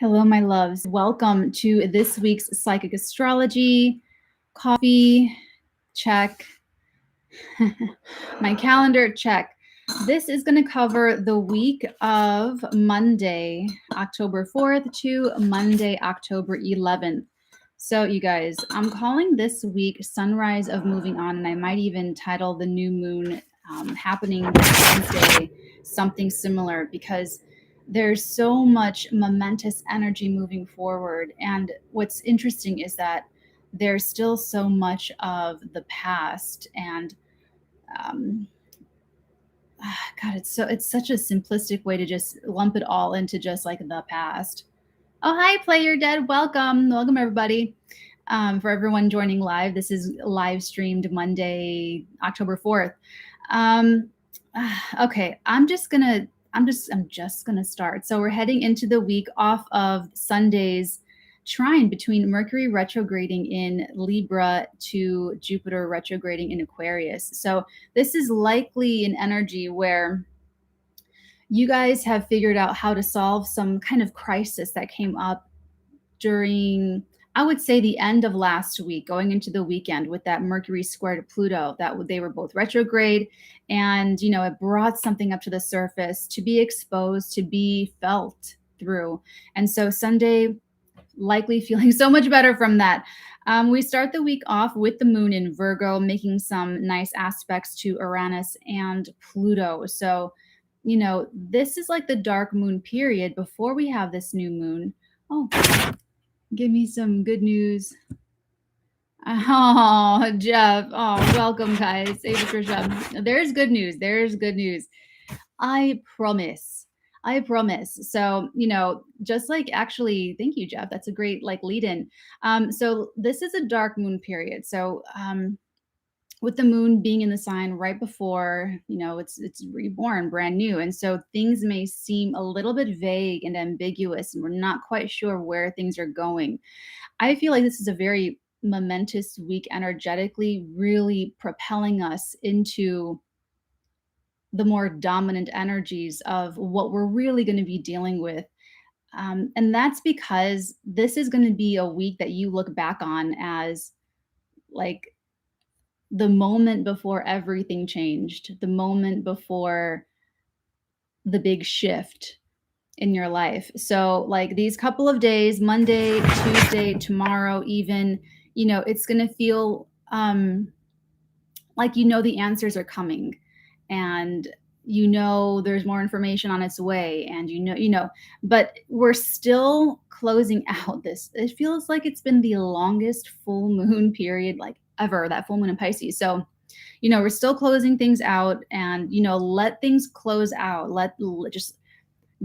Hello, my loves. Welcome to this week's Psychic Astrology. Coffee, check. My calendar, check. This is going to cover the week of Monday, October 4th to Monday, October 11th. So, you guys, I'm calling this week Sunrise of Moving On, and I might even title the new moon happening Wednesday something similar because there's so much momentous energy moving forward. And what's interesting is that there's still so much of the past and um, God, it's such a simplistic way to just lump it all into just like the past. Oh, hi, Player Dead. Welcome, everybody. For everyone joining live, this is live streamed Monday, October 4th. Okay, I'm just gonna start. So we're heading into the week off of Sunday's trine between Mercury retrograding in Libra to Jupiter retrograding in Aquarius. So this is likely an energy where you guys have figured out how to solve some kind of crisis that came up during, I would say, the end of last week, going into the weekend with that Mercury square to Pluto, that they were both retrograde. And, it brought something up to the surface to be exposed, to be felt through. And so Sunday, likely feeling so much better from that. We start the week off with the moon in Virgo, making some nice aspects to Uranus and Pluto. So, this is like the dark moon period before we have this new moon. Oh, give me some good news. Oh, Jeff. Oh, welcome, guys. Hey, Patricia. There's good news. There's good news. I promise. I promise. So, just like actually, thank you, Jeff. That's a great like lead in. So this is a dark moon period. So with the moon being in the sign right before, it's reborn, brand new. And so things may seem a little bit vague and ambiguous, and we're not quite sure where things are going. I feel like this is a very momentous week energetically, really propelling us into the more dominant energies of what we're really going to be dealing with. And that's because this is going to be a week that you look back on as like the moment before everything changed, the moment before the big shift in your life. So, like these couple of days, Monday, Tuesday, tomorrow, even, it's going to feel like the answers are coming, and there's more information on its way, and but we're still closing out this. It feels like it's been the longest full moon period like ever, that full moon in Pisces. So we're still closing things out, and let things close out. Just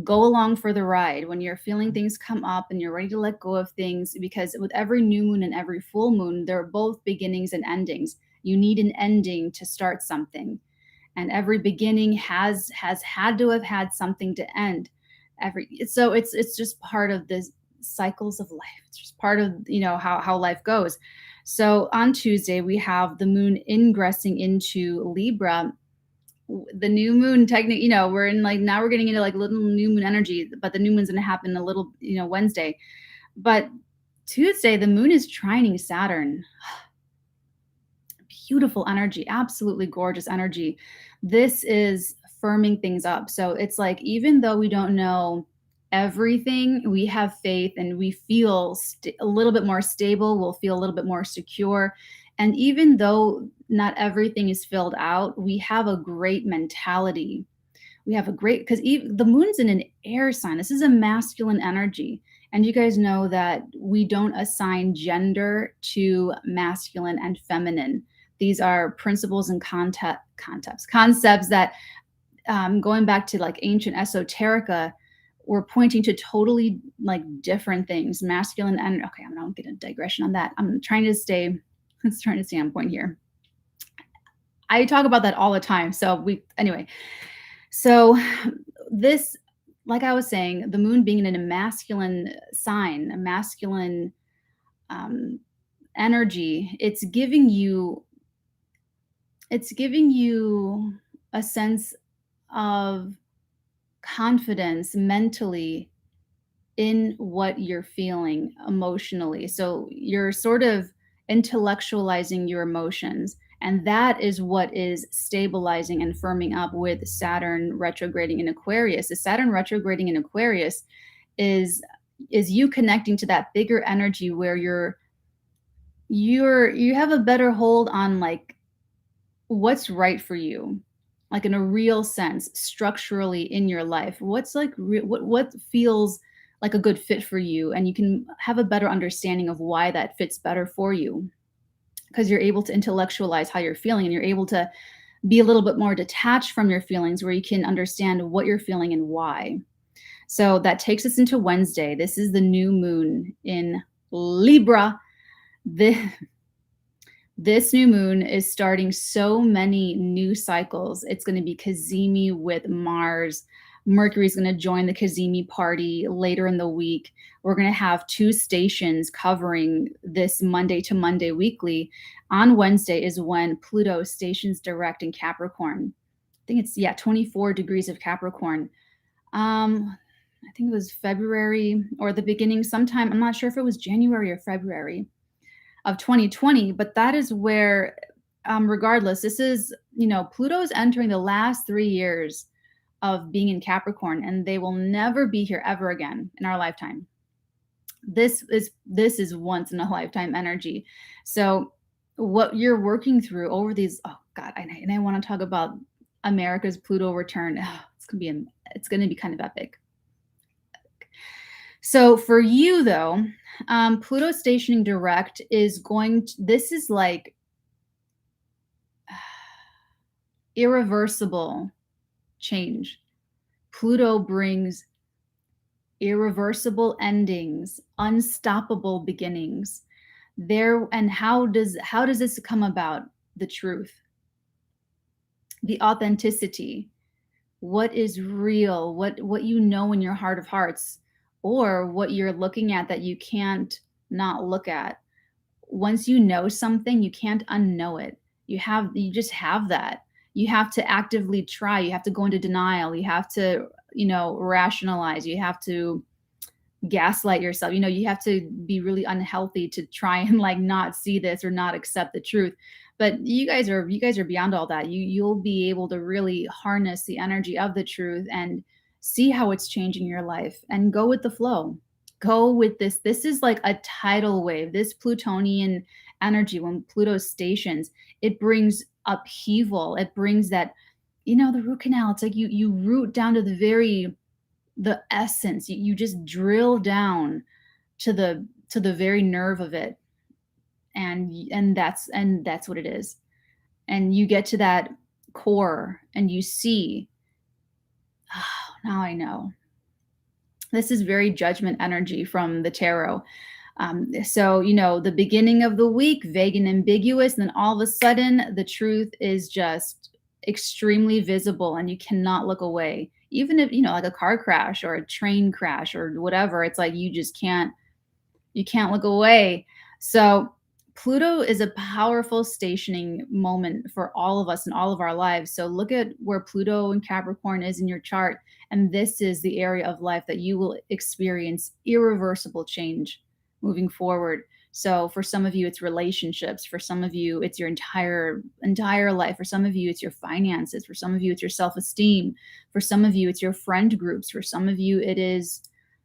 go along for the ride when you're feeling things come up and you're ready to let go of things, because with every new moon and every full moon, they're both beginnings and endings. You need an ending to start something, and every beginning has had to have had something to end. So it's just part of the cycles of life. It's just part of how life goes. So on Tuesday we have the moon ingressing into Libra. The new moon technique, we're in like, now we're getting into like little new moon energy, but the new moon's going to happen a little, Wednesday. But Tuesday, the moon is trining Saturn. Beautiful energy, absolutely gorgeous energy. This is firming things up. So it's like, even though we don't know everything, we have faith and we feel a little bit more stable. We'll feel a little bit more secure. And even though not everything is filled out, we have a great mentality. We have a great, because the moon's in an air sign. This is a masculine energy. And you guys know that we don't assign gender to masculine and feminine. These are principles and concepts that, going back to like ancient esoterica, we're pointing to totally like different things. Masculine and okay, I'm not going to digression on that. I'm trying to stay on point here. I talk about that all the time. So So this, like I was saying, the moon being in a masculine sign, a masculine energy, it's giving you a sense of confidence mentally in what you're feeling emotionally. So you're sort of intellectualizing your emotions. And that is what is stabilizing and firming up with Saturn retrograding in Aquarius. The Saturn retrograding in Aquarius is you connecting to that bigger energy where you have a better hold on like what's right for you, like in a real sense, structurally in your life. What's like what feels like a good fit for you, and you can have a better understanding of why that fits better for you because you're able to intellectualize how you're feeling, and you're able to be a little bit more detached from your feelings, where you can understand what you're feeling and why. So that takes us into Wednesday. This is the new moon in Libra. This, this new moon is starting so many new cycles. It's going to be kazimi with Mars. Mercury is going to join the kazimi party later in the week. We're going to have two stations covering this Monday to Monday weekly. On Wednesday is when Pluto stations direct in Capricorn. I think it's 24 degrees of Capricorn. I think it was February or the beginning sometime. I'm not sure if it was January or February of 2020, but that is where, regardless, this is, Pluto is entering the last 3 years of being in Capricorn, and they will never be here ever again in our lifetime. This is once in a lifetime energy. So what you're working through over these, oh God, and I want to talk about America's Pluto return. It's gonna be kind of epic. So for you though, Pluto stationing direct is this is like irreversible change. Pluto brings irreversible endings, unstoppable beginnings. And how does this come about? The truth, the authenticity, what is real, what you know in your heart of hearts, or what you're looking at that you can't not look at. Once you know something, you can't unknow it. You just have that. You have to actively try. You have to go into denial. You have to, rationalize. You have to gaslight yourself. You have to be really unhealthy to try and like not see this or not accept the truth. But you guys are beyond all that. You'll be able to really harness the energy of the truth and see how it's changing your life and go with the flow. Go with this. This is like a tidal wave. This Plutonian energy, when Pluto stations, it brings upheaval. It brings that, the root canal. It's like you root down to the essence. You just drill down to the very nerve of it, and that's what it is. And you get to that core and you see, oh, now I know. This is very judgment energy from the tarot. So, the beginning of the week, vague and ambiguous, and then all of a sudden, the truth is just extremely visible and you cannot look away. Even if, like a car crash or a train crash or whatever, it's like you can't look away. So, Pluto is a powerful stationing moment for all of us in all of our lives. So, look at where Pluto and Capricorn is in your chart. And this is the area of life that you will experience irreversible change moving forward. So, for some of you, it's relationships. For some of you, it's your entire life. For some of you, it's your finances. For some of you, it's your self-esteem. For some of you, it's your friend groups. For some of you, it is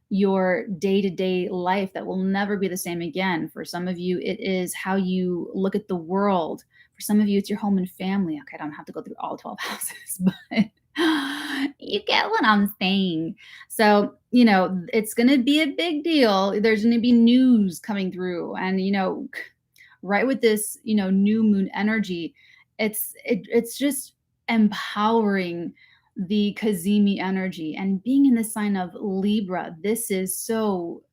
your day-to-day life that will never be the same again. For some of you, it is how you look at the world. For some of you, it's your home and family. Okay, I don't have to go through all 12 houses, but you get what I'm saying. So, it's going to be a big deal. There's going to be news coming through. And, right with this, new moon energy, it's just empowering the kazimi energy. And being in the sign of Libra, this is so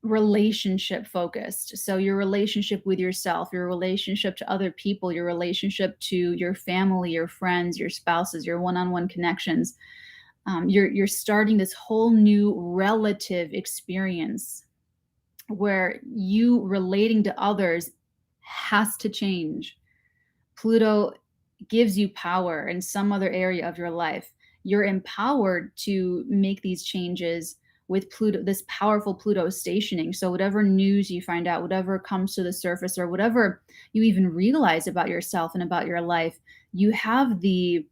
relationship focused. So your relationship with yourself, your relationship to other people, your relationship to your family, your friends, your spouses, your one-on-one connections. You're starting this whole new relative experience where you relating to others has to change. Pluto gives you power in some other area of your life. You're empowered to make these changes with Pluto, this powerful Pluto stationing. So whatever news you find out, whatever comes to the surface, or whatever you even realize about yourself and about your life, you have the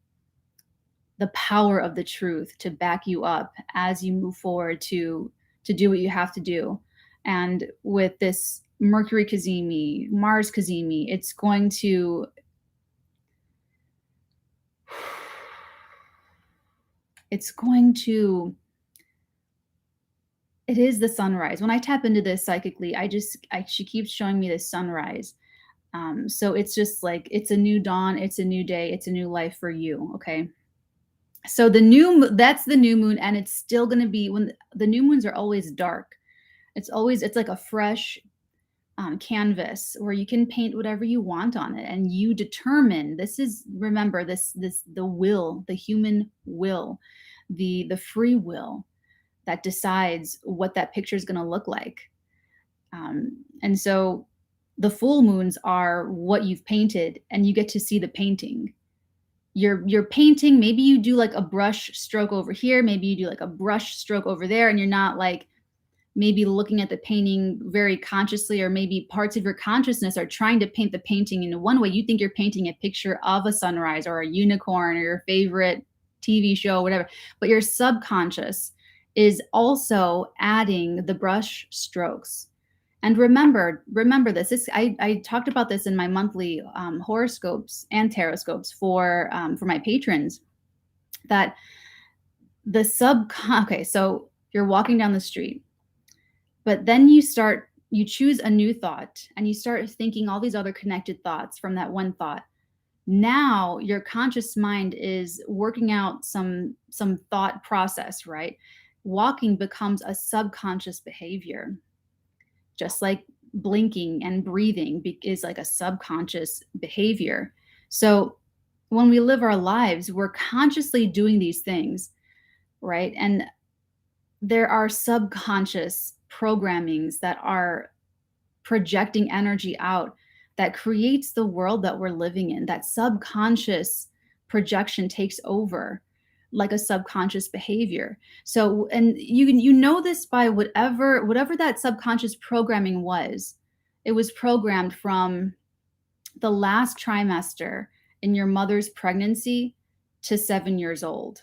power of the truth to back you up as you move forward to do what you have to do. And with this Mercury kazimi, Mars kazimi, it's going to it is the sunrise. When I tap into this psychically, she keeps showing me this sunrise. So it's just like it's a new dawn, it's a new day, it's a new life for you. Okay. So that's the new moon, and it's still going to be when the new moons are always dark. It's like a fresh canvas where you can paint whatever you want on it, and you determine. Remember this the will, the human will, the free will that decides what that picture is going to look like. And so the full moons are what you've painted, and you get to see the painting. You're painting, maybe you do like a brush stroke over here, maybe you do like a brush stroke over there, and you're not like maybe looking at the painting very consciously, or maybe parts of your consciousness are trying to paint the painting in one way. You think you're painting a picture of a sunrise or a unicorn or your favorite TV show, whatever, but your subconscious is also adding the brush strokes. And remember this. I talked about this in my monthly horoscopes and taroscopes for my patrons. That okay, so you're walking down the street, but then you choose a new thought, and you start thinking all these other connected thoughts from that one thought. Now your conscious mind is working out some thought process, right? Walking becomes a subconscious behavior. Just like blinking and breathing is like a subconscious behavior. So when we live our lives, we're consciously doing these things, right? And there are subconscious programmings that are projecting energy out that creates the world that we're living in. That subconscious projection takes over like a subconscious behavior. So, and you know this by whatever that subconscious programming was. It was programmed from the last trimester in your mother's pregnancy to 7 years old.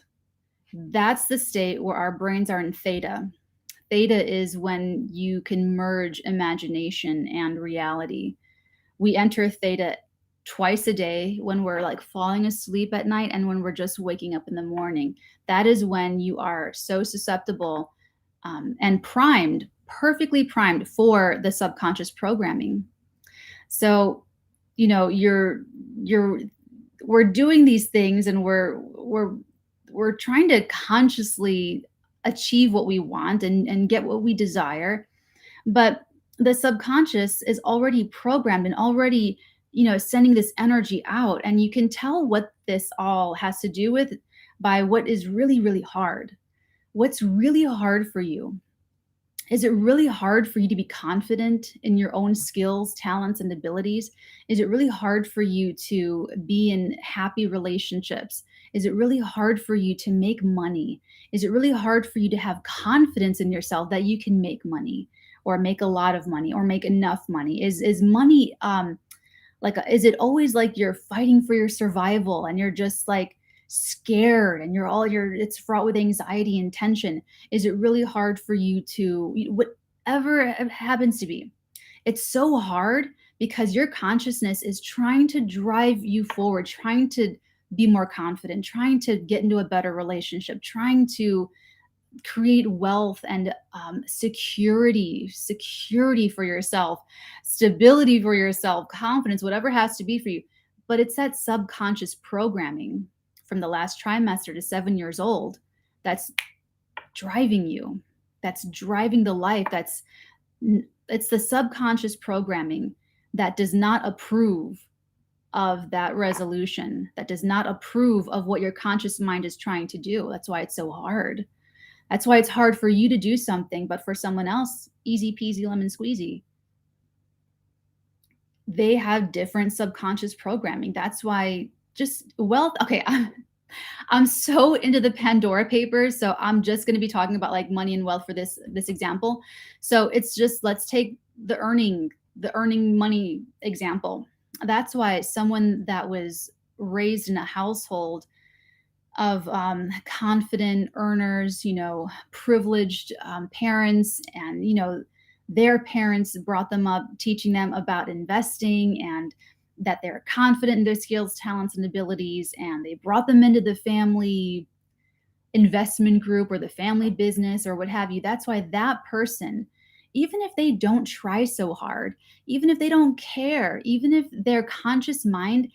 That's the state where our brains are in theta. Theta is when you can merge imagination and reality. We enter theta twice a day, when we're like falling asleep at night and when we're just waking up in the morning. That is when you are so susceptible and primed, perfectly primed for the subconscious programming. So, we're doing these things, and we're trying to consciously achieve what we want and get what we desire. But the subconscious is already programmed and already sending this energy out. And you can tell what this all has to do with by what is really, really hard. What's really hard for you? Is it really hard for you to be confident in your own skills, talents, and abilities? Is it really hard for you to be in happy relationships? Is it really hard for you to make money? Is it really hard for you to have confidence in yourself that you can make money, or make a lot of money, or make enough money? Is money is it always like you're fighting for your survival, and you're just like scared, and it's fraught with anxiety and tension? Is it really hard for you to, whatever it happens to be? It's so hard because your consciousness is trying to drive you forward, trying to be more confident, trying to get into a better relationship, trying to create wealth and security for yourself, stability for yourself, confidence, whatever it has to be for you. But it's that subconscious programming from the last trimester to 7 years old that's driving you, that's driving the life. It's the subconscious programming that does not approve of that resolution, that does not approve of what your conscious mind is trying to do. That's why it's so hard. That's why it's hard for you to do something, but for someone else, easy peasy lemon squeezy. They have different subconscious programming. That's why just wealth. Okay, I'm so into the Pandora papers, so I'm just going to be talking about like money and wealth for this example. So it's just let's take the earning money example. That's why someone that was raised in a household of confident earners, privileged parents, and their parents brought them up, teaching them about investing and that they're confident in their skills, talents, and abilities, and they brought them into the family investment group or the family business or what have you. That's why that person, even if they don't try so hard, even if they don't care, even if their conscious mind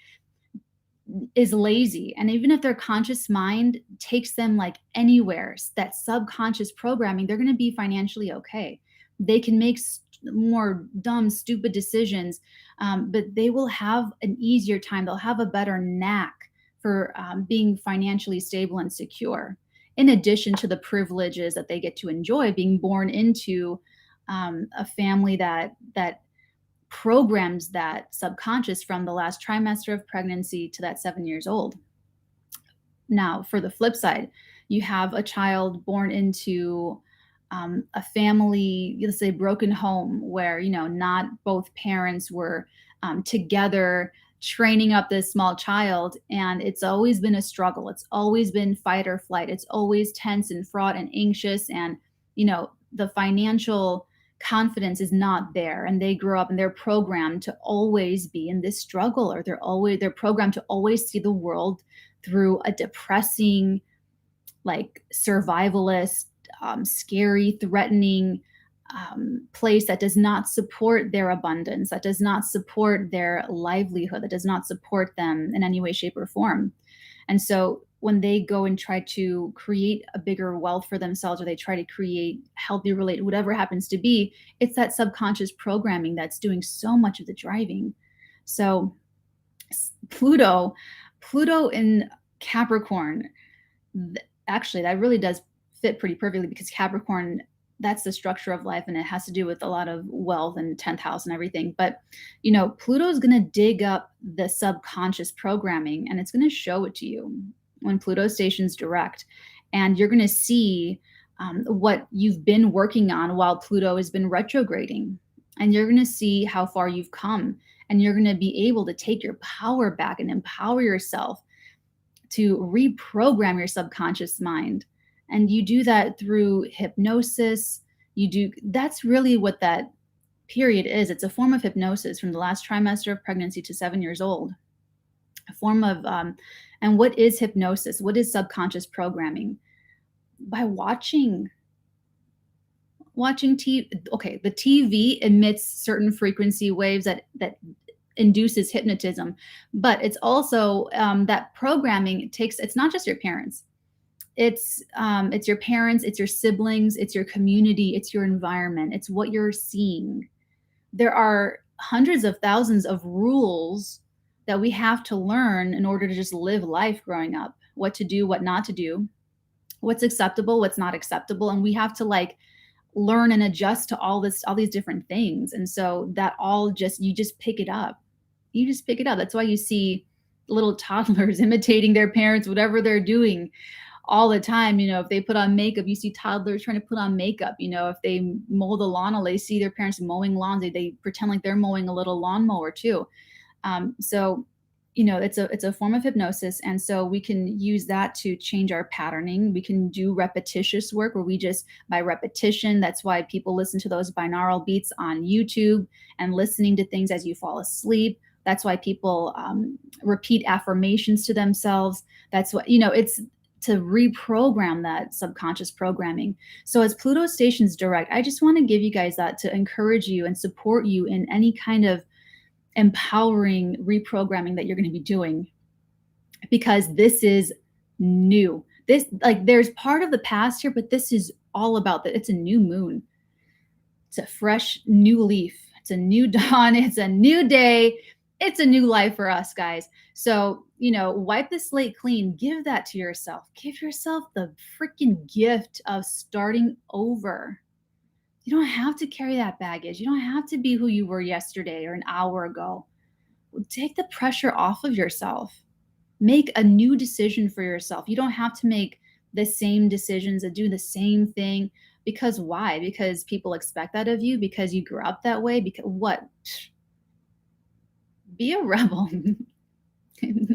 is lazy, and even if their conscious mind takes them like anywhere, that subconscious programming, they're going to be financially okay. They can make more dumb, stupid decisions, but they will have an easier time. They'll have a better knack for being financially stable and secure, in addition to the privileges that they get to enjoy being born into a family that programs that subconscious from the last trimester of pregnancy to that 7 years old. Now, for the flip side, you have a child born into a family, let's say broken home, where not both parents were together training up this small child, and it's always been a struggle. It's always been fight or flight. It's always tense and fraught and anxious, and the financial confidence is not there, and they grow up and they're programmed to always be in this struggle, or they're programmed to always see the world through a depressing, like survivalist, scary, threatening place that does not support their abundance, that does not support their livelihood, that does not support them in any way, shape, or form. And so when they go and try to create a bigger wealth for themselves, or they try to create healthy relate, whatever happens to be, it's that subconscious programming that's doing so much of the driving. So Pluto, Pluto in Capricorn, actually that really does fit pretty perfectly, because Capricorn, that's the structure of life, and it has to do with a lot of wealth and 10th house and everything. But Pluto is going to dig up the subconscious programming, and it's going to show it to you when Pluto stations direct, and you're going to see what you've been working on while Pluto has been retrograding, and you're going to see how far you've come, and you're going to be able to take your power back and empower yourself to reprogram your subconscious mind. And you do that through hypnosis. That's really what that period is. It's a form of hypnosis from the last trimester of pregnancy to 7 years old. A form of, and what is hypnosis? What is subconscious programming? By watching TV. Okay, the TV emits certain frequency waves that induces hypnotism, but it's also that programming it's not just your parents. It's your parents, it's your siblings, it's your community, it's your environment, it's what you're seeing. There are hundreds of thousands of rules that we have to learn in order to just live life growing up. What to do, what not to do, what's acceptable, what's not acceptable, and we have to like learn and adjust to all these different things. And so that all you just pick it up. You just pick it up. That's why you see little toddlers imitating their parents, whatever they're doing all the time. If they put on makeup, you see toddlers trying to put on makeup. If they mow the lawn, or they see their parents mowing lawns, they pretend like they're mowing a little lawnmower too. So it's a form of hypnosis, and so we can use that to change our patterning. We can do repetitious work where we just, by repetition, that's why people listen to those binaural beats on YouTube and listening to things as you fall asleep. That's why people repeat affirmations to themselves. That's what it's to reprogram that subconscious programming. So as Pluto stations direct, I just want to give you guys that to encourage you and support you in any kind of empowering reprogramming that you're going to be doing, because this is new. There's part of the past here, but this is all about that. It's a new moon. It's a fresh new leaf. It's a new dawn. It's a new day. It's a new life for us, guys. So, wipe the slate clean. Give that to yourself. Give yourself the freaking gift of starting over. You don't have to carry that baggage. You don't have to be who you were yesterday or an hour ago. Take the pressure off of yourself. Make a new decision for yourself. You don't have to make the same decisions and do the same thing. Because why? Because people expect that of you, because you grew up that way. Because what? Be a rebel.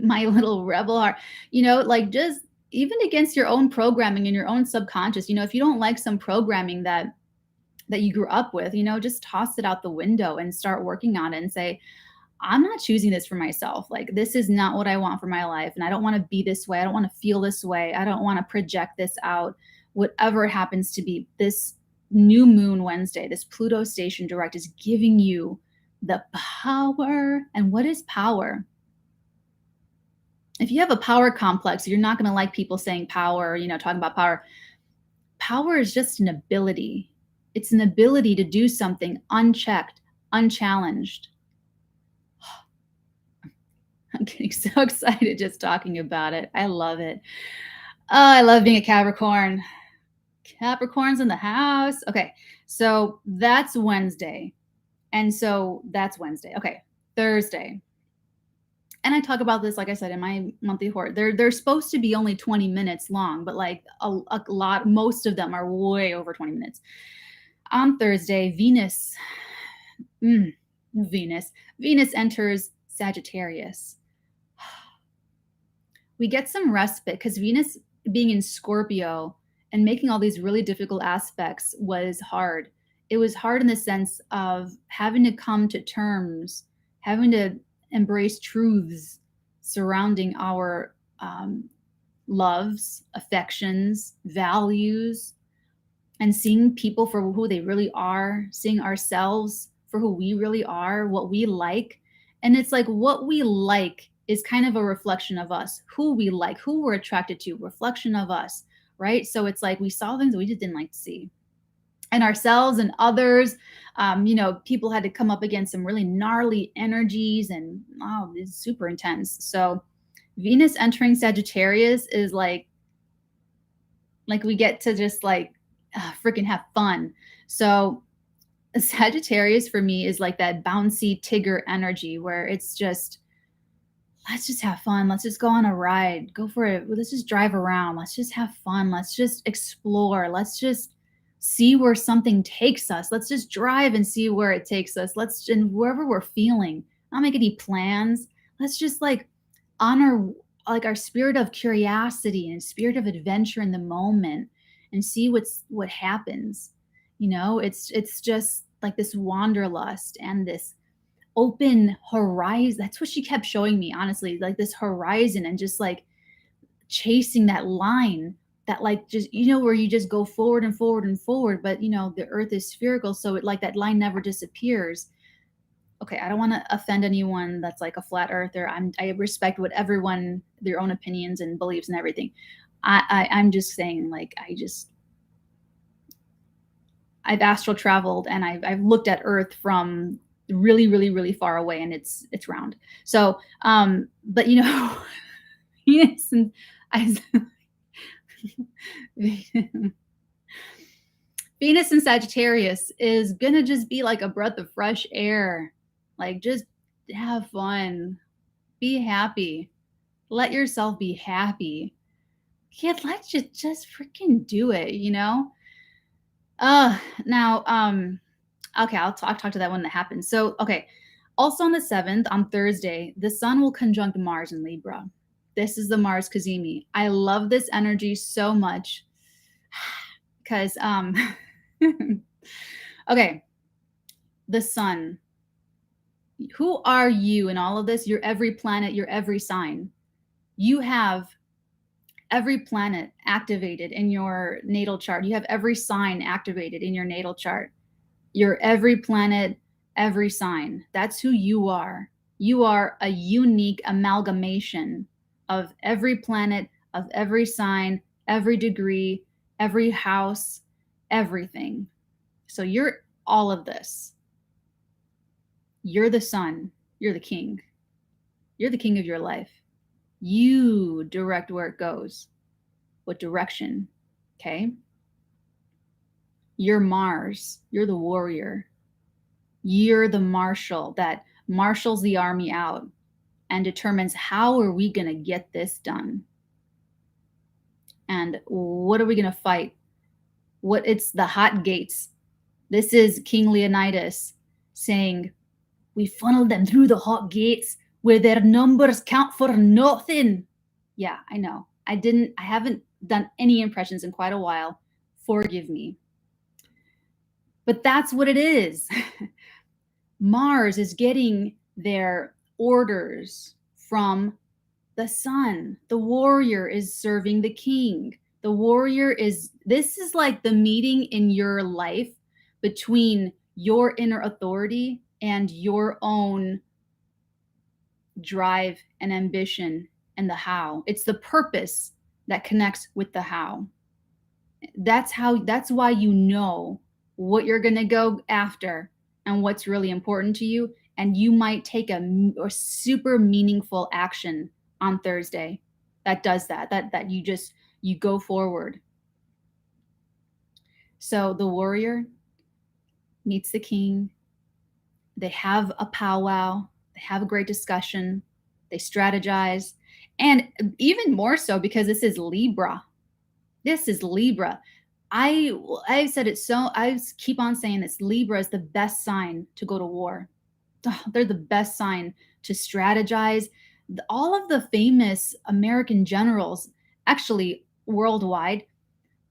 My little rebel heart, like, just even against your own programming and your own subconscious. If you don't like some programming that you grew up with, just toss it out the window and start working on it and say, I'm not choosing this for myself. Like, this is not what I want for my life. And I don't want to be this way. I don't want to feel this way. I don't want to project this out. Whatever it happens to be, this new moon Wednesday, this Pluto station direct is giving you the power. And what is power? If you have a power complex, you're not going to like people saying power, talking about power. Power is just an ability. It's an ability to do something unchecked, unchallenged. I'm getting so excited just talking about it. I love it. Oh, I love being a Capricorn. Capricorn's in the house. Okay, so that's Wednesday. And so that's Wednesday. Okay, Thursday. And I talk about this, like I said, in my monthly horror. They're supposed to be only 20 minutes long, but like a lot, most of them are way over 20 minutes. On Thursday, Venus enters Sagittarius. We get some respite because Venus being in Scorpio and making all these really difficult aspects was hard. It was hard in the sense of having to come to terms, having to embrace truths surrounding our loves, affections, values, and seeing people for who they really are, seeing ourselves for who we really are, what we like. And it's like what we like is kind of a reflection of us, who we like, who we're attracted to, reflection of us, right? So it's like we saw things we just didn't like to see. And ourselves and others, people had to come up against some really gnarly energies, and it's super intense. So Venus entering Sagittarius is like we get to just like freaking have fun. So Sagittarius for me is like that bouncy Tigger energy where it's just, let's just have fun. Let's just go on a ride. Go for it. Let's just drive around. Let's just have fun. Let's just explore. Let's just see where something takes us. Let's just drive and see where it takes us. And wherever we're feeling, not make any plans. Let's just like honor like our spirit of curiosity and spirit of adventure in the moment and see what happens. It's just like this wanderlust and this open horizon. That's what she kept showing me, honestly, like this horizon and just like chasing that line that like just where you just go forward and forward and forward, but the earth is spherical, so it like that line never disappears. Okay, I don't want to offend anyone that's like a flat earther. I respect what everyone, their own opinions and beliefs and everything. I'm just saying, like, I've astral traveled and I've looked at Earth from really, really, really far away, and it's round. So, but Venus and Venus in Sagittarius is gonna just be like a breath of fresh air. Like, just have fun, be happy, let yourself be happy. Kid, let's just freaking do it, Now, okay, I'll talk to that when that happens. So, okay, also on the 7th, on Thursday, the Sun will conjunct Mars in Libra. This is the Mars kazimi. I love this energy so much because, okay, the Sun. Who are you in all of this? You're every planet, you're every sign. You have every planet activated in your natal chart. You have every sign activated in your natal chart. You're every planet, every sign. That's who you are. You are a unique amalgamation of every planet, of every sign, every degree, every house, everything. So you're all of this. You're the sun. You're the king. You're the king of your life. You direct where it goes, what direction, okay? You're Mars. You're the warrior. You're the marshal that marshals the army out. and determines how are we going to get this done, and what are we going to fight. It's the hot gates. This is King Leonidas saying, we funneled them through the hot gates where their numbers count for nothing. Yeah, I know. I haven't done any impressions in quite a while. Forgive me. But that's what it is. Mars is getting their orders from the sun. The warrior is serving the king. The warrior this is like the meeting in your life between your inner authority and your own drive and ambition and the how. It's the purpose that connects with the how. That's why you know what you're going to go after and what's really important to you. And you might take a super meaningful action on Thursday that does that you go forward. So the warrior meets the king. They have a powwow. They have a great discussion. They strategize. And even more so because this is Libra. This is Libra. I said it so, I keep on saying this. Libra is the best sign to go to war. Oh, they're the best sign to strategize. All of the famous American generals, actually worldwide,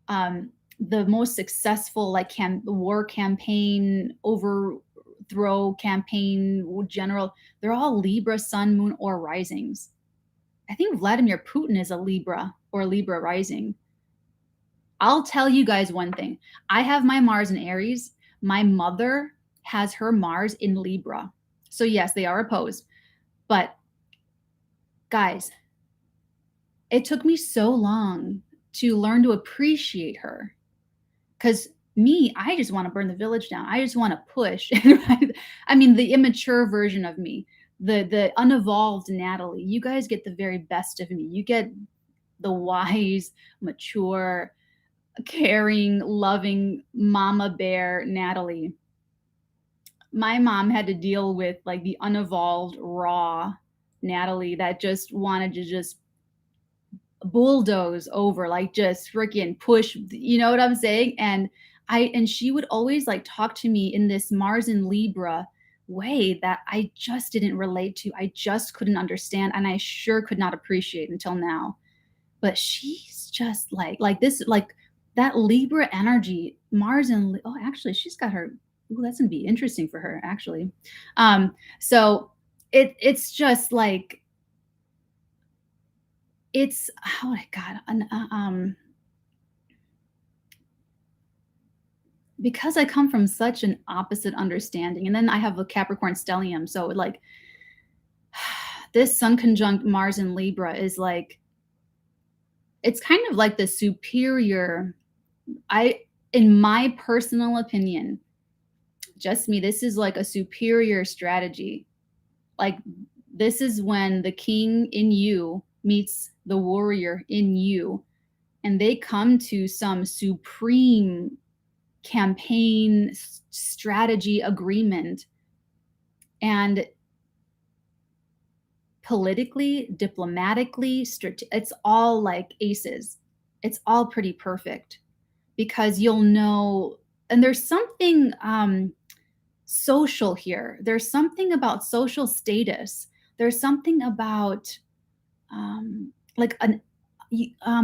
the most successful like war campaign, overthrow campaign general, they're all Libra, sun, moon, or risings. I think Vladimir Putin is a Libra or Libra rising. I'll tell you guys one thing. I have my Mars in Aries. My mother has her Mars in Libra. So yes, they are opposed. But guys, it took me so long to learn to appreciate her. Because me, I just want to burn the village down. I just want to push. I mean, the immature version of me, the unevolved Natalie. You guys get the very best of me. You get the wise, mature, caring, loving mama bear Natalie. My mom had to deal with like the unevolved, raw Natalie that just wanted to just bulldoze over, like just freaking push, you know what I'm saying? And she would always like talk to me in this Mars in Libra way that I just didn't relate to. I just couldn't understand, and I sure could not appreciate until now. But she's just like this, like that Libra energy, Mars and actually she's got her. Ooh, that's gonna be interesting for her actually. So it's just like it's oh my god, because I come from such an opposite understanding, and then I have a Capricorn stellium, so like this Sun conjunct Mars in Libra is like, it's kind of like the superior. In my personal opinion, just me, this is like a superior strategy. Like this is when the king in you meets the warrior in you, and they come to some supreme campaign strategy agreement. And politically, diplomatically, it's all like aces. It's all pretty perfect because you'll know, and there's something social here. There's something about social status. There's something about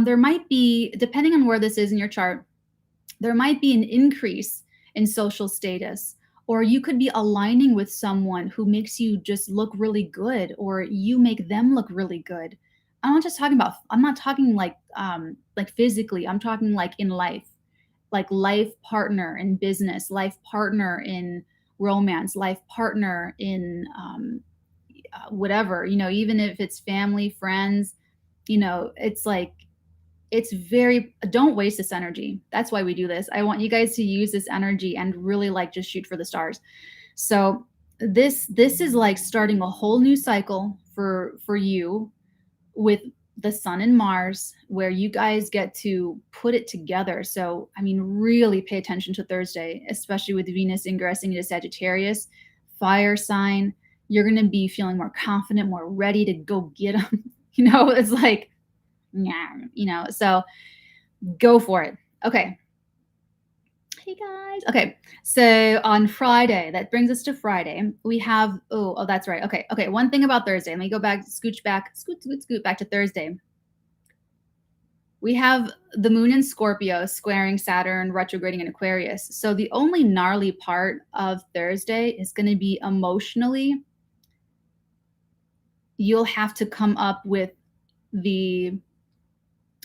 there might be, depending on where this is in your chart, there might be an increase in social status, or you could be aligning with someone who makes you just look really good, or you make them look really good. I'm not talking like physically. I'm talking like in life, like life partner in business, life partner in romance, life partner in whatever, even if it's family, friends, it's like, don't waste this energy. That's why we do this. I want you guys to use this energy and really like just shoot for the stars. So this is like starting a whole new cycle for you with the sun and Mars, where you guys get to put it together. So, I mean, really pay attention to Thursday, especially with Venus ingressing into Sagittarius, fire sign. You're going to be feeling more confident, more ready to go get them. It's like, yeah, so go for it. Okay. Hey guys. Okay. So on Friday, that brings us to Friday. We have, oh, that's right. Okay. Okay. One thing about Thursday. Let me go back, scoot, scoot back to Thursday. We have the moon in Scorpio squaring Saturn, retrograding in Aquarius. So the only gnarly part of Thursday is going to be emotionally. You'll have to come up with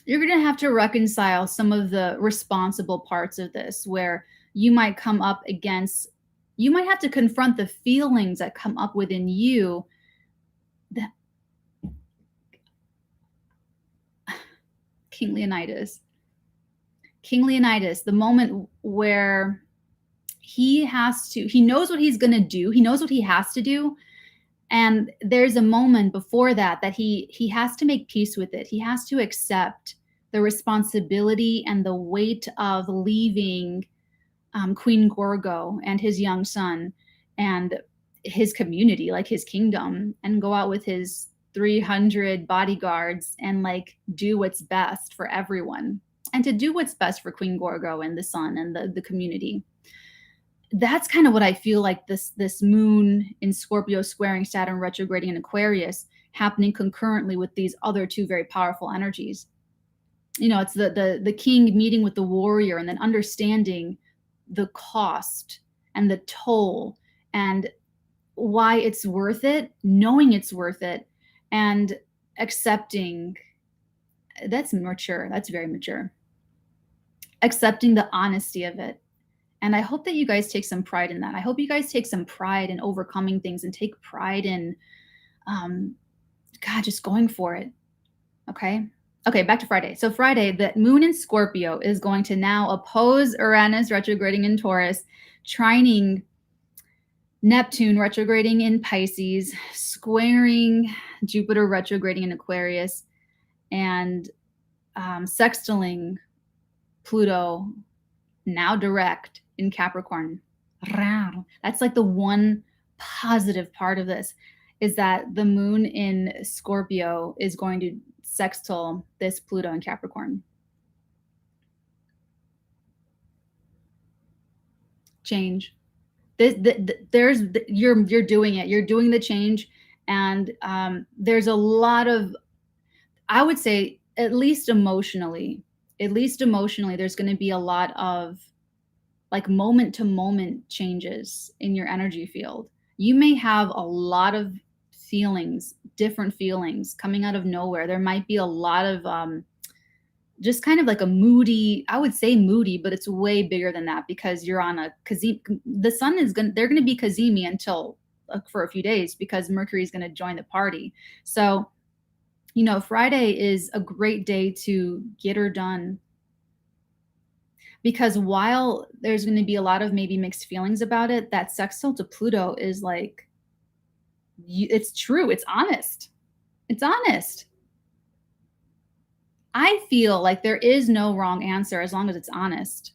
you're going to have to reconcile some of the responsible parts of this, where you might come up against, you might have to confront the feelings that come up within you that King Leonidas, the moment where he knows what he's going to do. He knows what he has to do. And there's a moment before that he has to make peace with it. He has to accept the responsibility and the weight of leaving Queen Gorgo and his young son and his community, like his kingdom, and go out with his 300 bodyguards and like do what's best for everyone, and to do what's best for Queen Gorgo and the son and the community. That's kind of what I feel like this moon in Scorpio squaring Saturn, retrograding in Aquarius, happening concurrently with these other two very powerful energies. It's the king meeting with the warrior, and then understanding the cost and the toll and why it's worth it, knowing it's worth it, and accepting. That's mature. That's very mature. Accepting the honesty of it. And I hope that you guys take some pride in that. I hope you guys take some pride in overcoming things and take pride in, just going for it. Okay. Okay, back to Friday. So Friday, the moon in Scorpio is going to now oppose Uranus retrograding in Taurus, trining Neptune retrograding in Pisces, squaring Jupiter retrograding in Aquarius, and sextiling Pluto, now direct, in Capricorn. That's like the one positive part of this, is that the moon in Scorpio is going to sextile this Pluto in Capricorn. Change. You're doing it. You're doing the change, and there's a lot of, I would say, at least emotionally, there's going to be a lot of like moment to moment changes in your energy field. You may have a lot of feelings, different feelings coming out of nowhere. There might be a lot of just kind of like a moody, I would say moody, but it's way bigger than that, because you're on a kazimi. The sun they're going to be kazimi until for a few days, because Mercury is going to join the party. So, Friday is a great day to get her done, because while there's going to be a lot of maybe mixed feelings about it, that sextile to Pluto is like, it's true. It's honest. It's honest. I feel like there is no wrong answer as long as it's honest.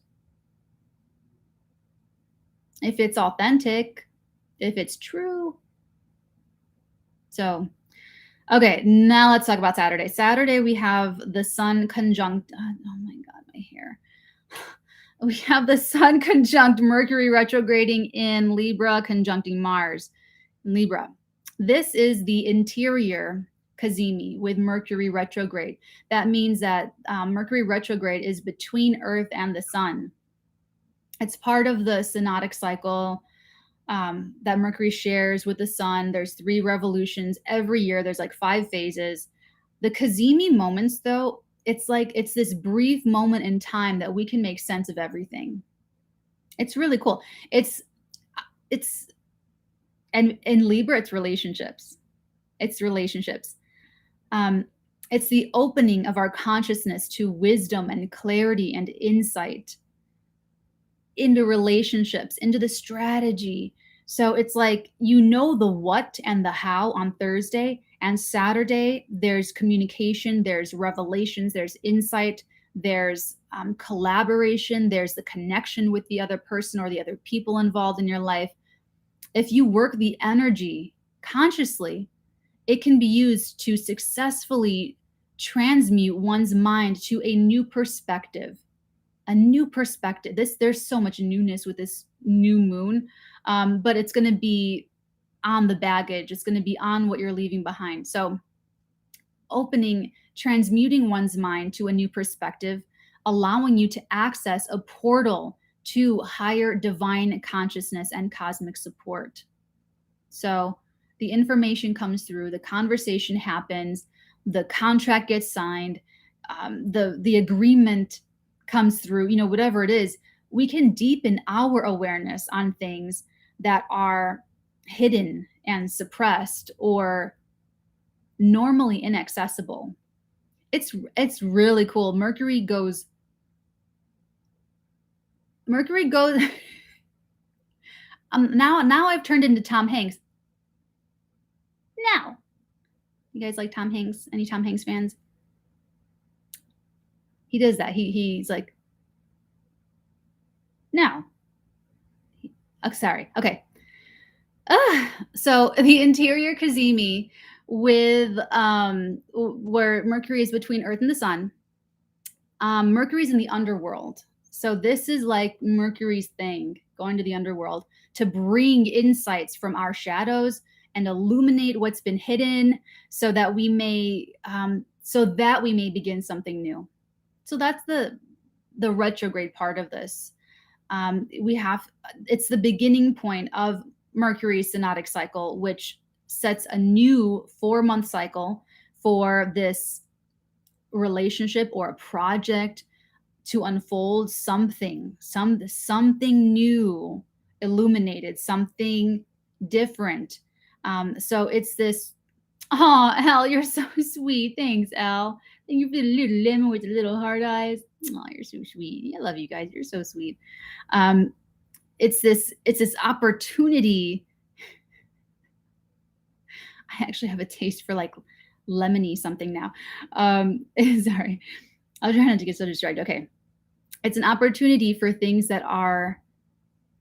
If it's authentic, if it's true. So, okay, now let's talk about Saturday. Saturday, we have the sun conjunct, oh my God, my hair. We have the sun conjunct Mercury retrograding in Libra, conjuncting Mars in Libra. This is the interior kazimi with Mercury retrograde. That means that Mercury retrograde is between Earth and the sun. It's part of the synodic cycle that Mercury shares with the sun. There's 3 revolutions every year. There's like 5 phases. The kazimi moments, though, it's like it's this brief moment in time that we can make sense of everything. It's really cool. And in Libra, it's relationships. It's relationships. It's the opening of our consciousness to wisdom and clarity and insight into relationships, into the strategy. So it's like, the what and the how on Thursday, and Saturday, there's communication, there's revelations, there's insight, there's collaboration, there's the connection with the other person or the other people involved in your life. If you work the energy consciously, it can be used to successfully transmute one's mind to a new perspective. A new perspective. There's so much newness with this new moon, but it's going to be on the baggage. It's going to be on what you're leaving behind. So transmuting one's mind to a new perspective, allowing you to access a portal to higher divine consciousness and cosmic support. So the information comes through, the conversation happens, the contract gets signed, the agreement comes through, whatever it is, we can deepen our awareness on things that are hidden and suppressed or normally inaccessible. It's really cool. Mercury goes now I've turned into Tom Hanks. Now, you guys like Tom Hanks? Any Tom Hanks fans? He does that. He's like, now. Oh, sorry. Okay. So the interior kazimi with where Mercury is between Earth and the Sun. Mercury's in the underworld. So this is like Mercury's thing, going to the underworld to bring insights from our shadows and illuminate what's been hidden so that we may begin something new. So that's the retrograde part of this. It's the beginning point of Mercury's synodic cycle, which sets a new 4-month cycle for this relationship or a project to unfold, something new, illuminated, something different. So it's this. Oh, Elle, you're so sweet. Thanks, Elle. Thank you for the little lemon with the little hard eyes. Oh, you're so sweet. I love you guys. You're so sweet. It's this opportunity. I actually have a taste for like lemony something now. Sorry. I'll try not to get so distracted. Okay. It's an opportunity for things that are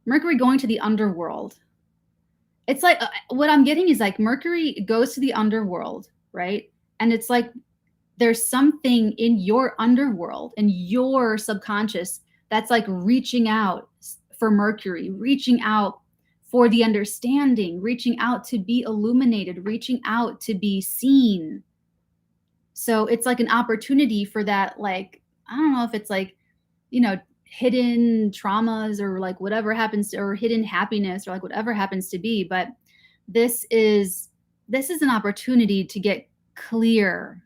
Mercury going to the underworld. It's like what I'm getting is like Mercury goes to the underworld, right? And it's like there's something in your underworld and your subconscious that's like reaching out for Mercury, reaching out for the understanding, reaching out to be illuminated, reaching out to be seen. So it's like an opportunity for that, like, I don't know if it's like, hidden traumas or like whatever happens to, or hidden happiness or like whatever happens to be. But this is an opportunity to get clear,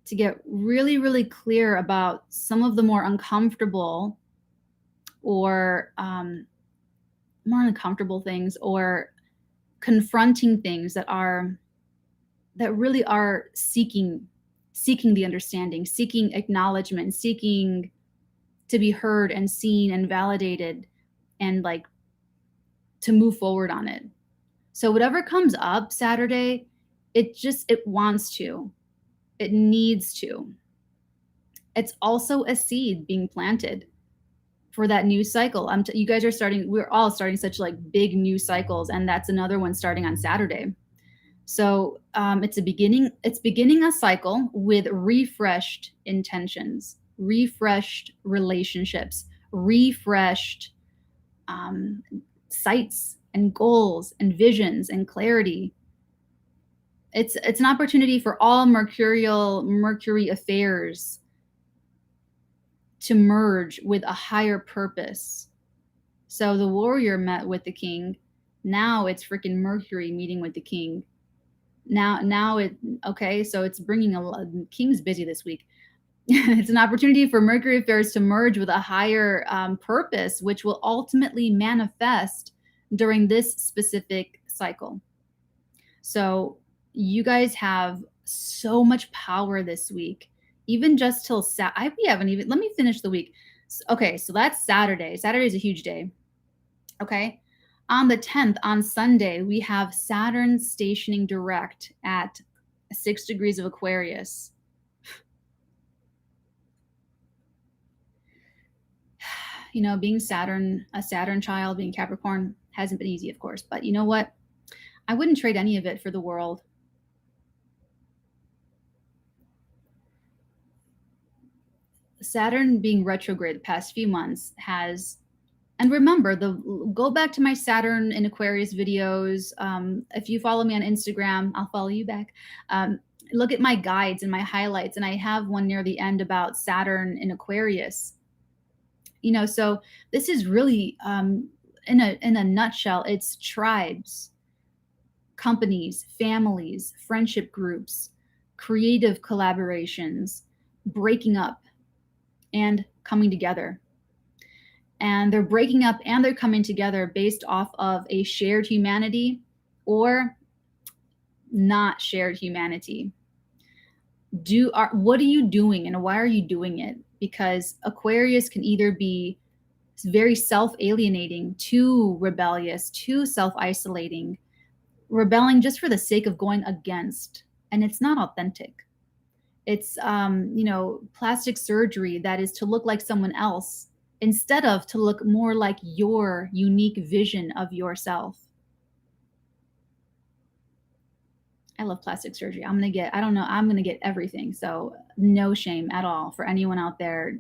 to get really, really clear about some of the more uncomfortable or more uncomfortable things or confronting things that really are seeking the understanding, seeking acknowledgement, seeking to be heard and seen and validated and like to move forward on it. So whatever comes up Saturday, it wants to, it needs to. It's also a seed being planted for that new cycle. You guys are we're all starting such like big new cycles, and that's another one starting on Saturday. So it's beginning a cycle with refreshed intentions, refreshed relationships, refreshed sights and goals and visions and clarity. It's an opportunity for all Mercury affairs to merge with a higher purpose. So the warrior met with the king. Now it's freaking Mercury meeting with the king. So it's bringing King's busy this week. It's an opportunity for Mercury affairs to merge with a higher purpose, which will ultimately manifest during this specific cycle. So you guys have so much power this week, even just till we haven't even, let me finish the week. Okay, so that's Saturday. Saturday is a huge day. Okay. On the 10th, on Sunday, we have Saturn stationing direct at 6 degrees of Aquarius. Being a Saturn child, being Capricorn hasn't been easy, of course. But you know what? I wouldn't trade any of it for the world. Saturn being retrograde the past few months has, and remember, the go back to my Saturn in Aquarius videos. If you follow me on Instagram, I'll follow you back. Look at my guides and my highlights, and I have one near the end about Saturn in Aquarius. So this is really, in a nutshell, it's tribes, companies, families, friendship groups, creative collaborations, breaking up and coming together. And they're breaking up and they're coming together based off of a shared humanity or not shared humanity. What are you doing and why are you doing it? Because Aquarius can either be very self-alienating, too rebellious, too self-isolating, rebelling just for the sake of going against, and it's not authentic. It's plastic surgery that is to look like someone else instead of to look more like your unique vision of yourself. I love plastic surgery. I'm going to get everything. So no shame at all for anyone out there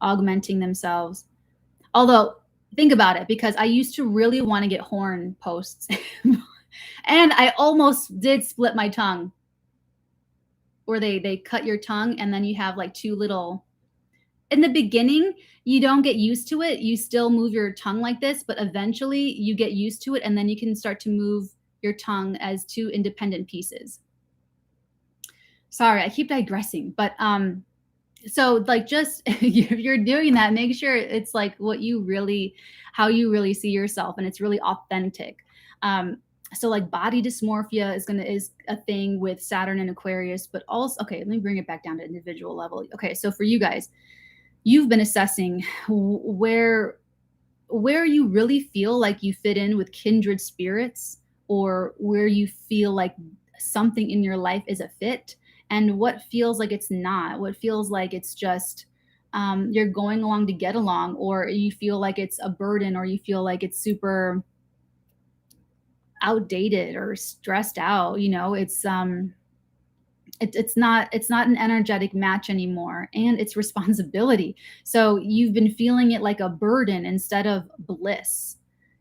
augmenting themselves. Although, think about it, because I used to really want to get horn posts and I almost did split my tongue, where they cut your tongue and then you have like two little, in the beginning you don't get used to it, you still move your tongue like this, but eventually you get used to it and then you can start to move your tongue as two independent pieces. Sorry, I keep digressing, but so like, just if you're doing that, make sure it's like how you really see yourself and it's really authentic. So like body dysmorphia is a thing with Saturn and Aquarius, but also, okay, let me bring it back down to individual level. Okay, so for you guys, you've been assessing where you really feel like you fit in with kindred spirits, or where you feel like something in your life is a fit, and what feels like it's not, what feels like it's just you're going along to get along, or you feel like it's a burden, or you feel like it's super outdated or stressed out. It's not an energetic match anymore, and it's responsibility. So you've been feeling it like a burden instead of bliss.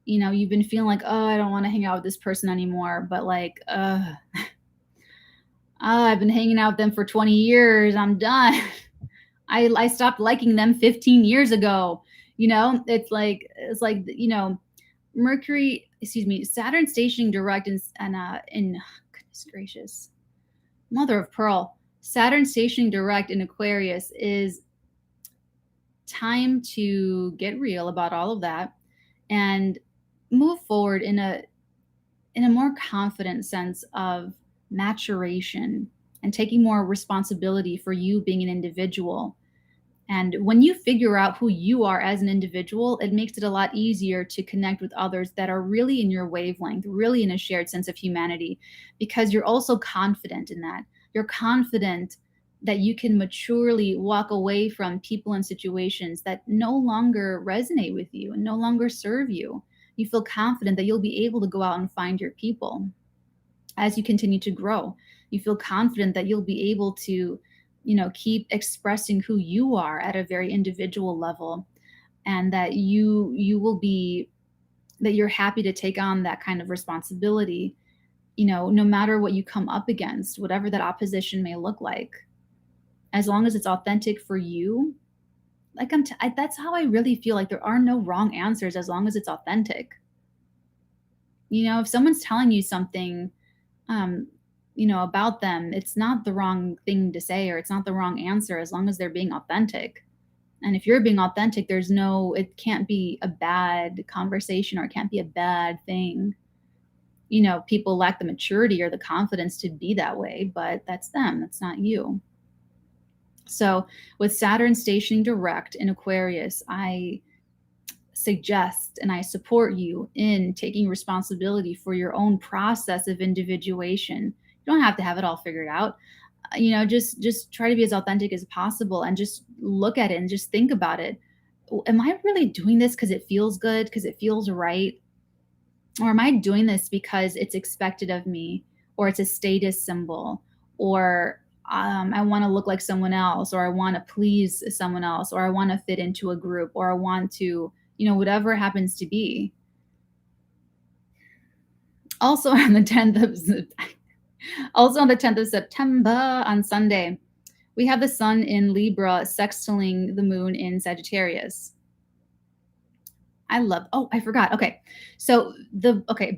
You've been feeling like, oh, I don't want to hang out with this person anymore, but like, I've been hanging out with them for 20 years, I'm done. I stopped liking them 15 years ago. It's like Mercury, excuse me, Saturn stationing direct in goodness gracious, mother of pearl, Saturn stationing direct in Aquarius is time to get real about all of that and move forward in a more confident sense of maturation and taking more responsibility for you being an individual. And when you figure out who you are as an individual, it makes it a lot easier to connect with others that are really in your wavelength, really in a shared sense of humanity, because you're also confident in that. You're confident that you can maturely walk away from people and situations that no longer resonate with you and no longer serve you. You feel confident that you'll be able to go out and find your people as you continue to grow. You feel confident that you'll be able to keep expressing who you are at a very individual level, and that you're happy to take on that kind of responsibility, no matter what you come up against, whatever that opposition may look like, as long as it's authentic for you. Like that's how I really feel. Like there are no wrong answers as long as it's authentic. If someone's telling you something, about them, it's not the wrong thing to say, or it's not the wrong answer, as long as they're being authentic. And if you're being authentic, it can't be a bad conversation, or it can't be a bad thing. People lack the maturity or the confidence to be that way, but that's them, that's not you. So with Saturn stationing direct in Aquarius, I suggest and I support you in taking responsibility for your own process of individuation. You don't have to have it all figured out. Just try to be as authentic as possible, and just look at it and just think about it. Am I really doing this because it feels good, because it feels right? Or am I doing this because it's expected of me, or it's a status symbol, or I want to look like someone else, or I want to please someone else, or I want to fit into a group, or I want to, whatever happens to be. Also on the 10th of also on the 10th of September on Sunday, we have the sun in Libra sextiling the moon in Sagittarius. I forgot. Okay.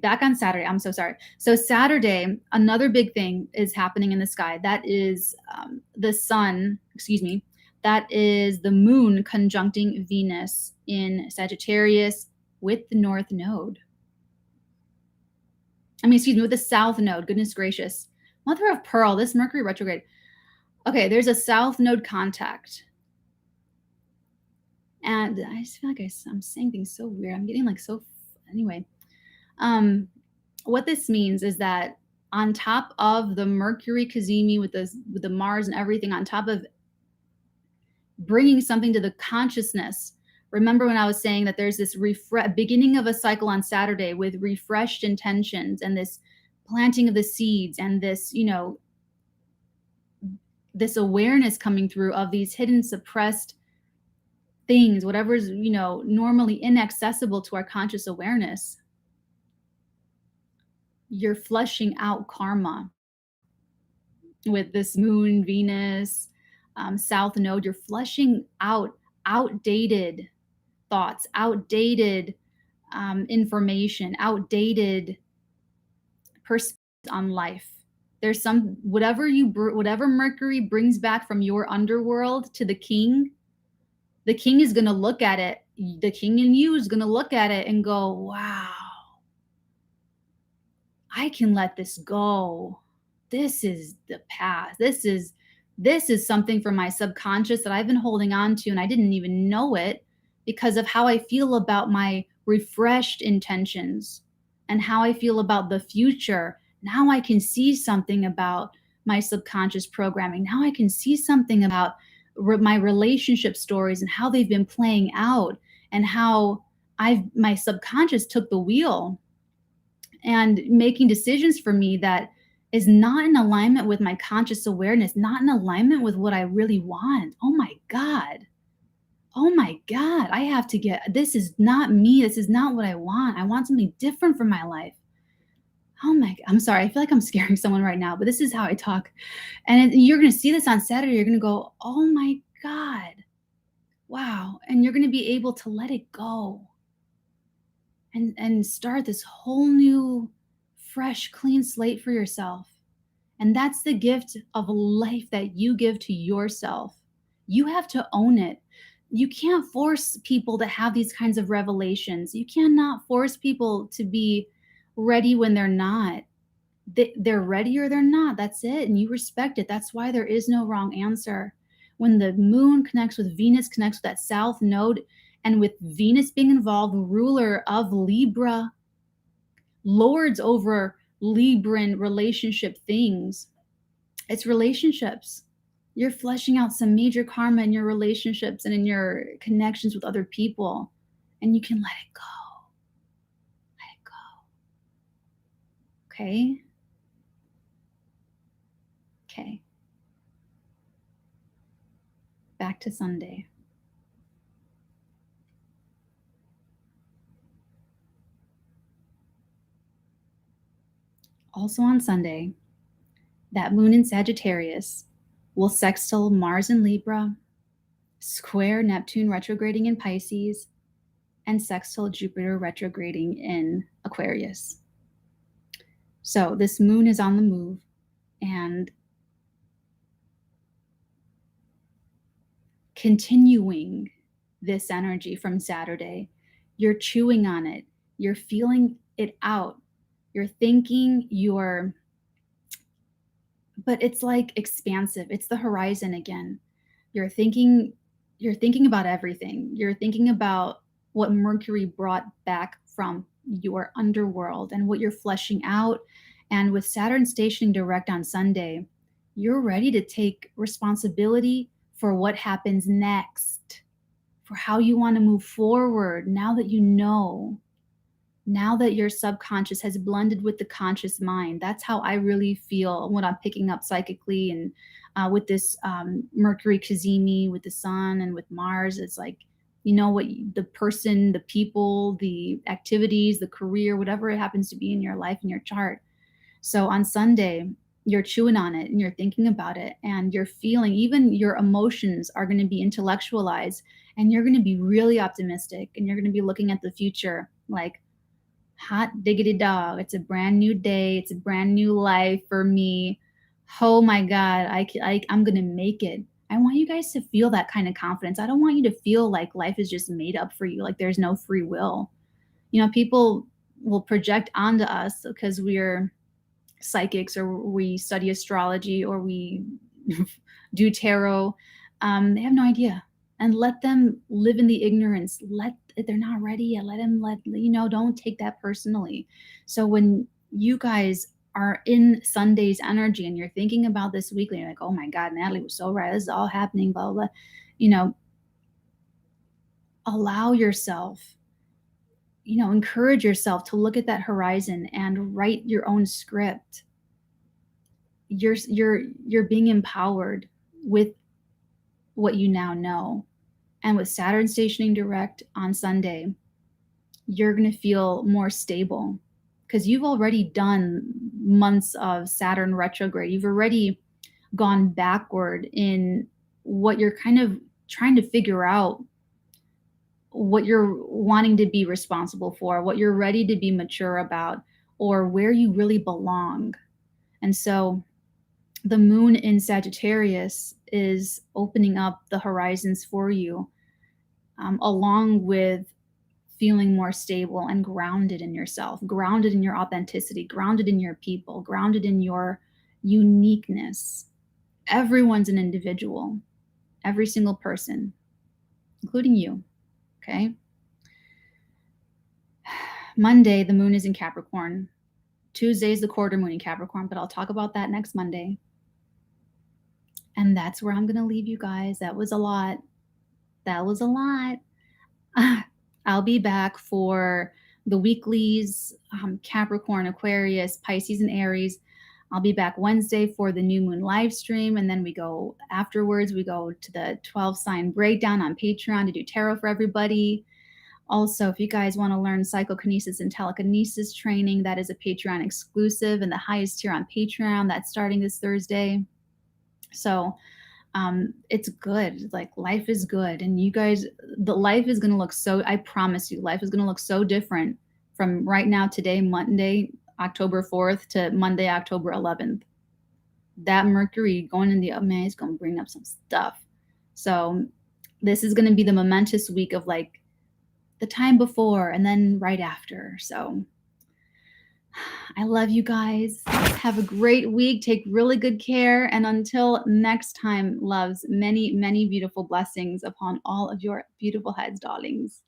Back on Saturday. I'm so sorry. So Saturday, another big thing is happening in the sky. That is the sun, excuse me, that is the moon conjuncting Venus in Sagittarius with the North Node. With the South Node. Goodness gracious. Mother of pearl, this Mercury retrograde. Okay, there's a South Node contact. And I just feel like I'm saying things so weird. I'm getting anyway. What this means is that on top of the Mercury kazimi with the Mars and everything, on top of bringing something to the consciousness. Remember when I was saying that there's this beginning of a cycle on Saturday with refreshed intentions and this planting of the seeds and this, this awareness coming through of these hidden, suppressed things, whatever's, normally inaccessible to our conscious awareness. You're flushing out karma with this moon, Venus, South Node. You're flushing out outdated thoughts, outdated information, outdated perspectives on life. There's whatever Mercury brings back from your underworld to the king is going to look at it. The king in you is going to look at it and go, wow, I can let this go. This is the past. This is something from my subconscious that I've been holding on to, and I didn't even know it because of how I feel about my refreshed intentions and how I feel about the future. Now I can see something about my subconscious programming. Now I can see something about my relationship stories and how they've been playing out, and how my subconscious took the wheel and making decisions for me that is not in alignment with my conscious awareness, not in alignment with what I really want. Oh my God. This is not me. This is not what I want. I want something different for my life. I'm sorry. I feel like I'm scaring someone right now, but this is how I talk. And you're going to see this on Saturday. You're going to go, oh my God. Wow. And you're going to be able to let it go and start this whole new, fresh, clean slate for yourself. And that's the gift of life that you give to yourself. You have to own it. You can't force people to have these kinds of revelations. You cannot force people to be ready when they're not. They're ready or they're not. That's it. And you respect it. That's why there is no wrong answer. When the moon connects with Venus, connects with that South Node, and with Venus being involved, ruler of Libra, lords over Libran relationship things. It's relationships. You're fleshing out some major karma in your relationships and in your connections with other people, and you can let it go. Let it go. Okay? Okay. Back to Sunday. Also on Sunday, that moon in Sagittarius will sextile Mars in Libra, square Neptune retrograding in Pisces, and sextile Jupiter retrograding in Aquarius. So this moon is on the move, and continuing this energy from Saturday, you're chewing on it, you're feeling it out, you're thinking, but it's like expansive. It's the horizon again. You're thinking about everything. You're thinking about what Mercury brought back from your underworld and what you're fleshing out. And with Saturn stationing direct on Sunday, you're ready to take responsibility for what happens next, for how you want to move forward now that you know. Now that your subconscious has blended with the conscious mind, that's how I really feel when I'm picking up psychically. And with this Mercury kazimi, with the sun and with Mars, it's like, you know what, the person, the people, the activities, the career, whatever it happens to be in your life, in your chart. So on Sunday, you're chewing on it and you're thinking about it and you're feeling, even your emotions are going to be intellectualized, and you're going to be really optimistic, and you're going to be looking at the future like, hot diggity dog. It's a brand new day. It's a brand new life for me. Oh my God. I'm going to make it. I want you guys to feel that kind of confidence. I don't want you to feel like life is just made up for you, like there's no free will. You know, people will project onto us because we're psychics or we study astrology or we do tarot. They have no idea. And let them live in the ignorance. If they're not ready yet, let them, don't take that personally. So when you guys are in Sunday's energy and you're thinking about this weekly, you're like, oh my God, Natalie was so right. This is all happening, blah, blah, blah. Allow yourself, encourage yourself to look at that horizon and write your own script. You're being empowered with what you now know. And with Saturn stationing direct on Sunday, you're going to feel more stable because you've already done months of Saturn retrograde. You've already gone backward in what you're kind of trying to figure out, what you're wanting to be responsible for, what you're ready to be mature about, or where you really belong. And so the moon in Sagittarius is opening up the horizons for you, along with feeling more stable and grounded in yourself, grounded in your authenticity, grounded in your people, grounded in your uniqueness. Everyone's an individual, every single person, including you. Okay. Monday, the moon is in Capricorn. Tuesday is the quarter moon in Capricorn, but I'll talk about that next Monday. And that's where I'm going to leave you guys. That was a lot. I'll be back for the weeklies, Capricorn, Aquarius, Pisces, and Aries. I'll be back Wednesday for the new moon live stream. And then we go to the 12 sign breakdown on Patreon to do tarot for everybody. Also, if you guys want to learn psychokinesis and telekinesis training, that is a Patreon exclusive and the highest tier on Patreon. That's starting this Thursday. So it's good. Like, life is good. And you guys, the life is going to look I promise you, life is going to look so different from right now, today, Monday, October 4th to Monday, October 11th. That Mercury going in the up, man, is going to bring up some stuff. So this is going to be the momentous week of like the time before and then right after. So I love you guys. Have a great week. Take really good care. And until next time, loves, many, many beautiful blessings upon all of your beautiful heads, darlings.